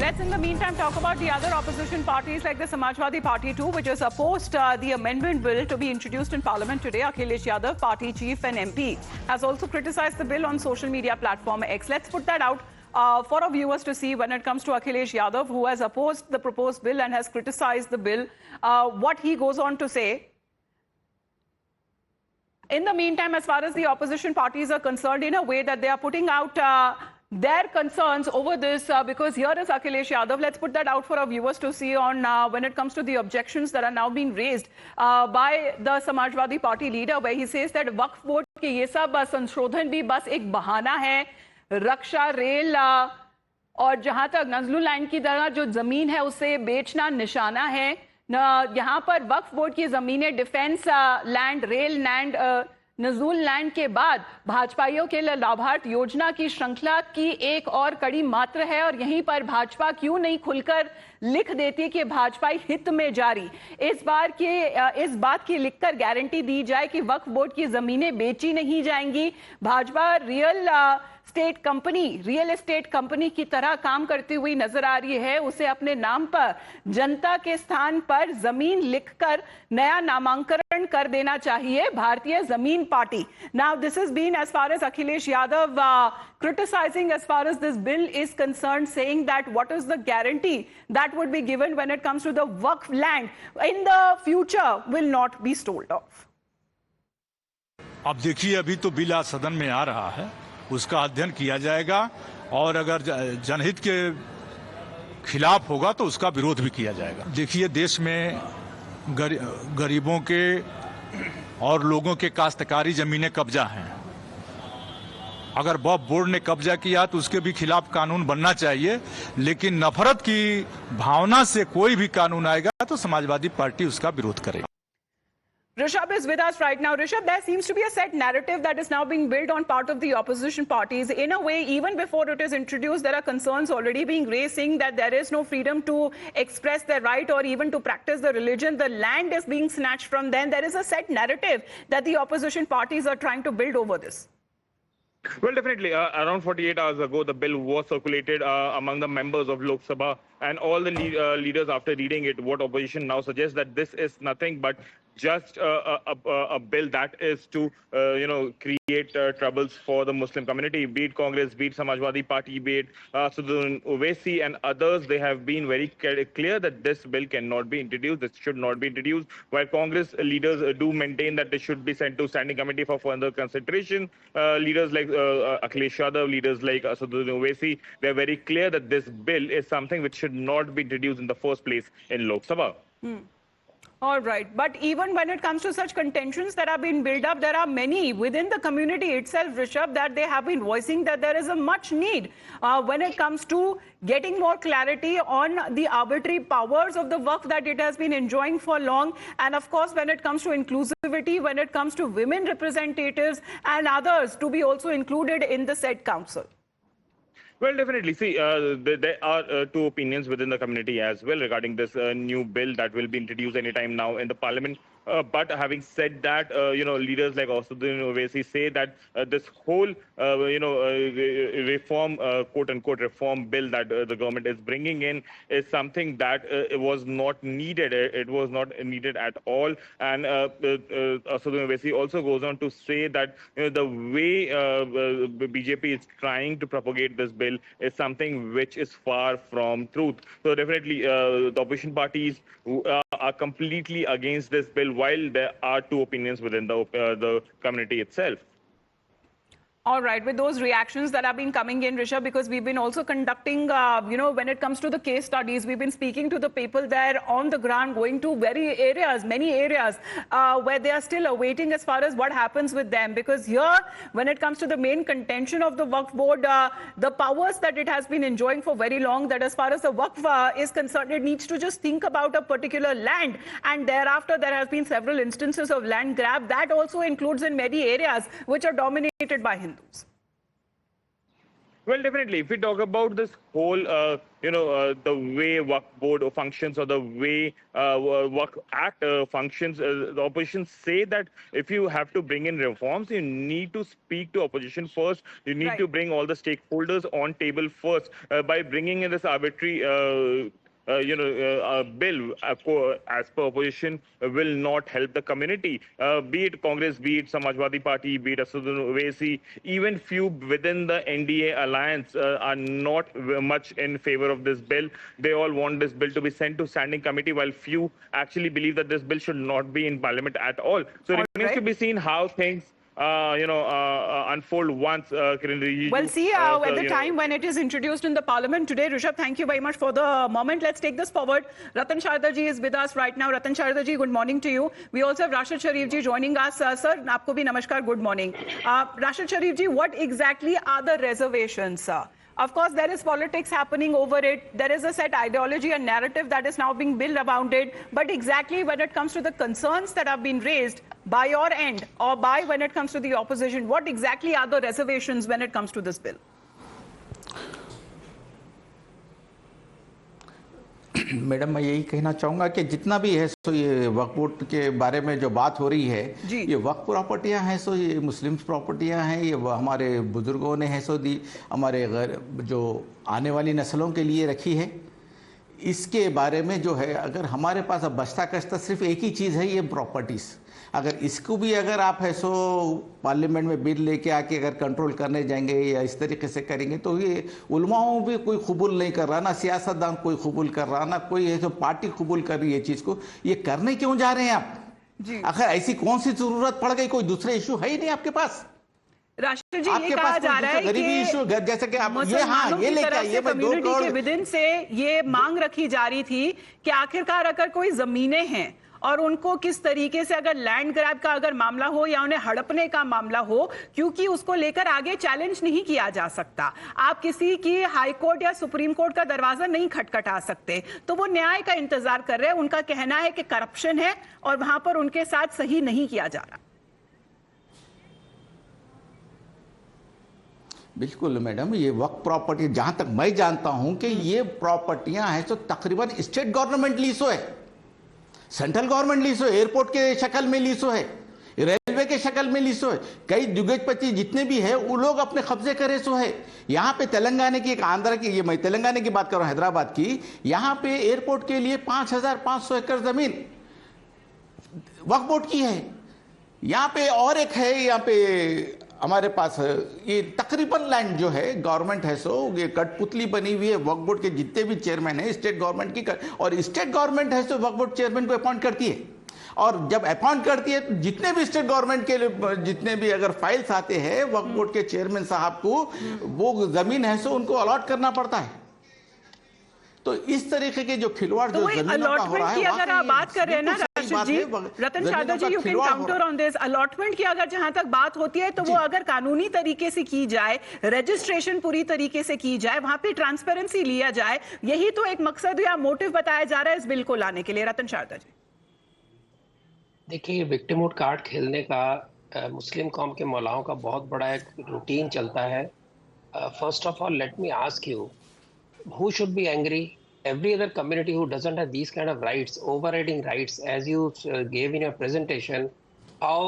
Let's in the meantime talk about the other opposition parties like the Samajwadi Party too, which has opposed the amendment bill to be introduced in Parliament today. Akhilesh Yadav, party chief and MP, has also criticized the bill on social media platform X. Let's put that out for our viewers to see when it comes to Akhilesh Yadav, who has opposed the proposed bill and has criticized the bill, what he goes on to say. In the meantime, as far as the opposition parties are concerned, in a way that they are putting out their concerns over this, because here is Akhilesh Yadav. Let's put that out for our viewers to see on when it comes to the objections that are now being raised by the Samajwadi Party leader, where he says that Waqf board के ये सब संशोधन भी बस एक बहाना है, रक्षा rail और जहां तक नजरुल लैंड की तरह जो जमीन है उसे बेचना निशाना है। यहाँ पर वक्फ बोर्ड की जमीनें defence land, rail land, Nazrul land के बाद भाजपाइयों के लिए लाभार्थ योजना की श्रृंखला की एक और कड़ी मात्र है, और यहीं पर भाजपा क्यों नहीं खुलकर लिख देती कि भाजपाई हित में जारी इस बात की लिखकर गारंटी दी जाए कि वक्फ बोर्ड की जमीनें बेची नहीं जाएंगी। भाजपा रियल एस्टेट कंपनी की तरह काम करती हुई नजर आ रही है। उसे अपने नाम पर जनता के स्थान पर जमीन लिखकर नया नामांकन कर देना चाहिए, भारतीय जमीन party. Now this has been as far as Akhilesh Yadav criticizing as far as this bill is concerned, saying that what is the guarantee that would be given when it comes to the Waqf land in the future will not be stole off. अब देखिए, अभी तो bill आज सदन में आ रहा है, उसका अध्ययन किया जाएगा और अगर जनहित के खिलाफ होगा तो उसका विरोध भी किया जाएगा। देखिए, देश में गरीबों के और लोगों के काश्तकारी जमीनें कब्जा हैं। अगर वक्फ बोर्ड ने कब्जा किया तो उसके भी खिलाफ कानून बनना चाहिए, लेकिन नफरत की भावना से कोई भी कानून आएगा तो समाजवादी पार्टी उसका विरोध करेगी। Rishabh is with us right now. Rishabh, there seems to be a set narrative that is now being built on part of the opposition parties. In a way, even before it is introduced, there are concerns already being raised saying that there is no freedom to express their right or even to practice the religion. The land is being snatched from them. There is a set narrative that the opposition parties are trying to build over this. Well, definitely. Around 48 hours ago, the bill was circulated among the members of Lok Sabha, and all the leaders, after reading it, what opposition now suggests that this is nothing but just a bill that is to, create troubles for the Muslim community, be it Congress, be it Samajwadi Party, be it Assaduddin Owaisi and others. They have been very clear that this bill cannot be introduced, this should not be introduced, while Congress leaders do maintain that it should be sent to Standing Committee for further consideration. Leaders like Akhilesh Yadav, leaders like Assaduddin Owaisi, they are very clear that this bill is something which should not be introduced in the first place in Lok Sabha. All right. But even when it comes to such contentions that have been built up, there are many within the community itself, Rishabh, that they have been voicing that there is a much need when it comes to getting more clarity on the arbitrary powers of the Waqf that it has been enjoying for long. And of course, when it comes to inclusivity, when it comes to women representatives and others to be also included in the said council. Well, definitely. See, there are two opinions within the community as well regarding this new bill that will be introduced anytime now in the parliament. But having said that, leaders like Assaduddin Owaisi say that this whole, reform, quote-unquote reform bill that the government is bringing in is something that it was not needed. It was not needed at all. And Assaduddin Owaisi also goes on to say that the way BJP is trying to propagate this bill is something which is far from truth. So definitely, the opposition parties are completely against this bill, while there are two opinions within the community itself. All right, with those reactions that have been coming in, Rishabh, because we've been also conducting, when it comes to the case studies, we've been speaking to the people there on the ground, going to many areas where they are still awaiting as far as what happens with them. Because here, when it comes to the main contention of the Waqf board, the powers that it has been enjoying for very long, that as far as the Waqf is concerned, it needs to just think about a particular land. And thereafter, there has been several instances of land grab. That also includes in many areas which are dominated by Hindus. Well, definitely. If we talk about this whole, the way Waqf Board functions or the way Waqf Act functions, the opposition say that if you have to bring in reforms, you need to speak to opposition first. You need to bring all the stakeholders on table first. By bringing in this arbitrary bill as per opposition will not help the community. Be it Congress, be it Samajwadi Party, be it Asadun Owaisi, even few within the NDA alliance are not much in favor of this bill. They all want this bill to be sent to standing committee, while few actually believe that this bill should not be in parliament at all. So it remains to be seen how things unfold once Kiran Rijiju. Well, see, at the time when it is introduced in the parliament today, Rishabh, thank you very much for the moment. Let's take this forward. Ratan Sharda ji is with us right now. Ratan Sharda ji, good morning to you. We also have Rashid Sharif ji joining us. Sir, aapko bhi namaskar, good morning. Rashid Sharif ji, what exactly are the reservations, sir? Of course, there is politics happening over it. There is a set ideology and narrative that is now being built around it. But exactly when it comes to the concerns that have been raised by your end or by when it comes to the opposition, what exactly are the reservations when it comes to this bill? Madam, मैं यही कहना चाहूँगा कि जितना भी है सो ये वक्फ board के बारे में जो बात हो रही है, ये वक्फ प्रॉपर्टियाँ हैं सो ये मुस्लिम प्रॉपर्टियाँ हैं, ये हमारे बुजुर्गों ने है सो दी हमारे जो आने वाली नस्लों के लिए रखी है। इसके बारे में जो है अगर हमारे पास अब बचता कचता सिर्फ एक ही चीज़ है, ये प्रॉपर्टीज़। अगर इसको भी अगर आप है सो पार्लियामेंट में बिल लेके आके अगर कंट्रोल करने जाएंगे या इस तरीके से करेंगे तो ये उलमाओं भी कोई कबूल नहीं कर रहा, ना सियासतदान कोई कबूल कर रहा, ना कोई है तो पार्टी कबूल कर रही है चीज़ को। ये करने क्यों जा रहे हैं आप? आखिर ऐसी कौन सी जरूरत पड़ गई? कोई दूसरे इशू है ही नहीं आपके पास। राष्ट्र जी, ये कहा जा रहा है गरीबी इशू जैसे कि आप ये लेके आइए, कम्युनिटी के विदिन से ये मांग रखी जा रही थी कि आखिरकार अगर कोई जमीनें हैं और उनको किस तरीके से अगर लैंड ग्रैब का अगर मामला हो या उन्हें हड़पने का मामला हो, क्योंकि उसको लेकर आगे चैलेंज नहीं किया जा सकता, आप किसी की हाई कोर्ट या सुप्रीम कोर्ट का दरवाजा नहीं खटखटा सकते, तो वो न्याय का इंतजार कर रहे हैं। उनका कहना है कि करप्शन है और वहां पर उनके साथ सही नहीं किया जा रहा। बिल्कुल मैडम, ये वक्फ प्रॉपर्टी जहां तक मैं जानता हूं कि ये प्रॉपर्टियां हैं तो तकरीबन स्टेट गवर्नमेंट लीसो है, सेंट्रल गवर्नमेंट लीसो है, एयरपोर्ट के शक्ल में लीसो है, रेलवे के शक्ल में लीसो है, कई दिग्गजपति जितने भी है वो लोग अपने कब्जे करे सो है। यहाँ पे तेलंगाना की एक आंध्र की, ये मैं तेलंगाना की बात कर रहा हूँ, हैदराबाद की, यहाँ पे एयरपोर्ट के लिए 5,500 एकड़ जमीन वक्फ बोर्ड की है। यहाँ पे और एक है, यहाँ पे हमारे पास ये तकरीबन लैंड जो है गवर्नमेंट है सो ये कठपुतली बनी हुई है। वक्फ बोर्ड के जितने भी चेयरमैन है स्टेट गवर्नमेंट की, और स्टेट गवर्नमेंट है सो वक्फ बोर्ड चेयरमैन को अपॉइंट करती है, और जब अपॉइंट करती है तो जितने भी स्टेट गवर्नमेंट के जितने भी अगर फाइल्स आते हैं वक्फ बोर्ड के चेयरमैन साहब को वो जमीन है सो उनको अलॉट करना पड़ता है। तो इस तरीके के जो खिलवाड़ जो जमीनों का हो रहा है, अगर आप बात कर रहे हैं ना Rashid ji, Ratan Sharda ji, you can counter on this. Allotment की अगर जहां तक बात होती है तो वो अगर कानूनी तरीके से की जाए, रजिस्ट्रेशन पूरी तरीके से की जाए, वहां पे ट्रांसपेरेंसी लिया जाए, यही तो एक मकसद या मोटिव बताया जा रहा है इस बिल को लाने के लिए। रतन शारदा जी, देखिए, विक्टिमहुड कार्ड खेलने का मुस्लिम कौम के मौलाओं का बहुत बड़ा एक रूटीन चलता है। First of all let me ask you, who should be angry? Every other community who doesn't have these kind of rights, overriding rights, as you gave in your presentation, how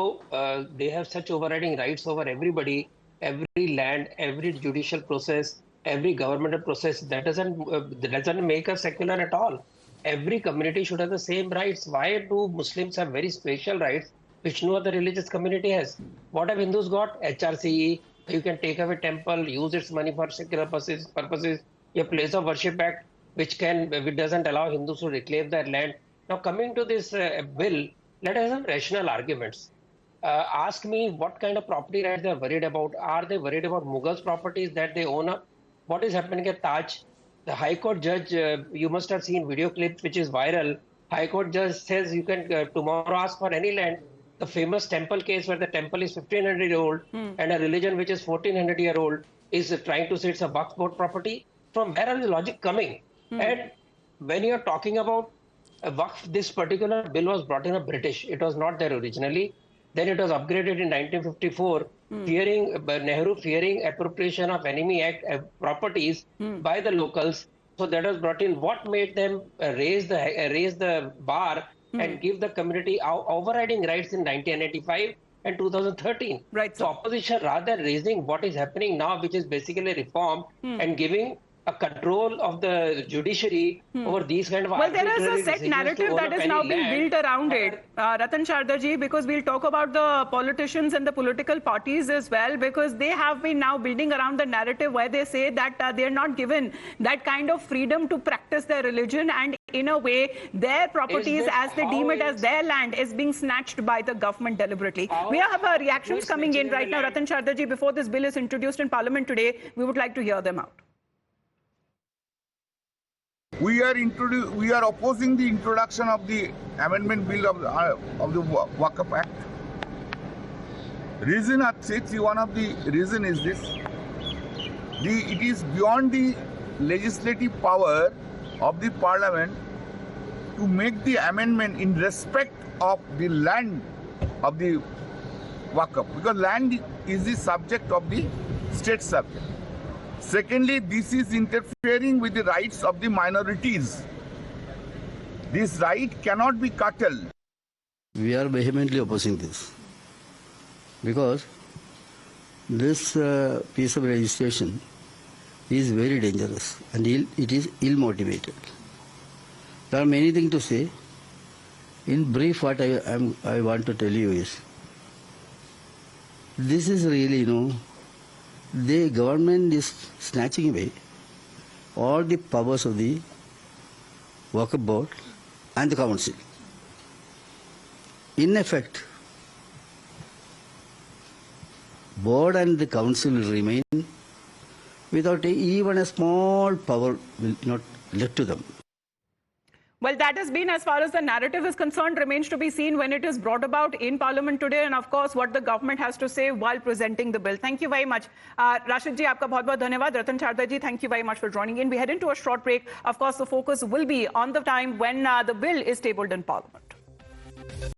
they have such overriding rights over everybody, every land, every judicial process, every governmental process, that doesn't make us secular at all. Every community should have the same rights. Why do Muslims have very special rights which no other religious community has? What have Hindus got? HRCE, you can take away temple, use its money for secular purposes. A place of worship act which doesn't allow Hindus to reclaim their land. Now coming to this bill, let us have rational arguments. Ask me what kind of property rights they are worried about. Are they worried about Mughals properties that they own up? What is happening at Taj? The High Court judge, you must have seen video clip which is viral. High Court judge says you can tomorrow ask for any land. The famous temple case where the temple is 1500 year old and a religion which is 1400 year old is trying to say it's a Waqf Board property. From where are the logic coming? And when you're talking about Waqf, this particular bill was brought in a British. It was not there originally. Then it was upgraded in 1954, Nehru fearing appropriation of Enemy Act properties by the locals. So that was brought in. What made them raise the bar and give the community overriding rights in 1985 and 2013? Right. So opposition, rather than raising what is happening now, which is basically reform and giving a control of the judiciary over these kind of well, there is a set narrative that is now being built around it, Ratan Shardarji, because we'll talk about the politicians and the political parties as well, because they have been now building around the narrative where they say that they're not given that kind of freedom to practice their religion, and in a way their properties, as they deem it as their land, is being snatched by the government deliberately. We have reactions coming in right now. Ratan Shardarji, before this bill is introduced in Parliament today, we would like to hear them out. We are opposing the introduction of the amendment bill of the Waqf Act. Reason, one of the reason is this: it is beyond the legislative power of the Parliament to make the amendment in respect of the land of the Waqf, because land is the subject of the state subject. Secondly, this is interfering with the rights of the minorities. This right cannot be curtailed. We are vehemently opposing this because this piece of legislation is very dangerous and it is ill-motivated. There are many things to say. In brief, what I want to tell you is, this is really, the government is snatching away all the powers of the Waqf Board and the Council. In effect, Board and the Council will remain without even a small power will not left to them. Well, that has been, as far as the narrative is concerned, remains to be seen when it is brought about in Parliament today, and of course what the government has to say while presenting the bill. Thank you very much. Rashid ji, aapka bahut bahut dhanyawad. Ratan Shardarji, thank you very much for joining in. We head into a short break. Of course, the focus will be on the time when the bill is tabled in Parliament.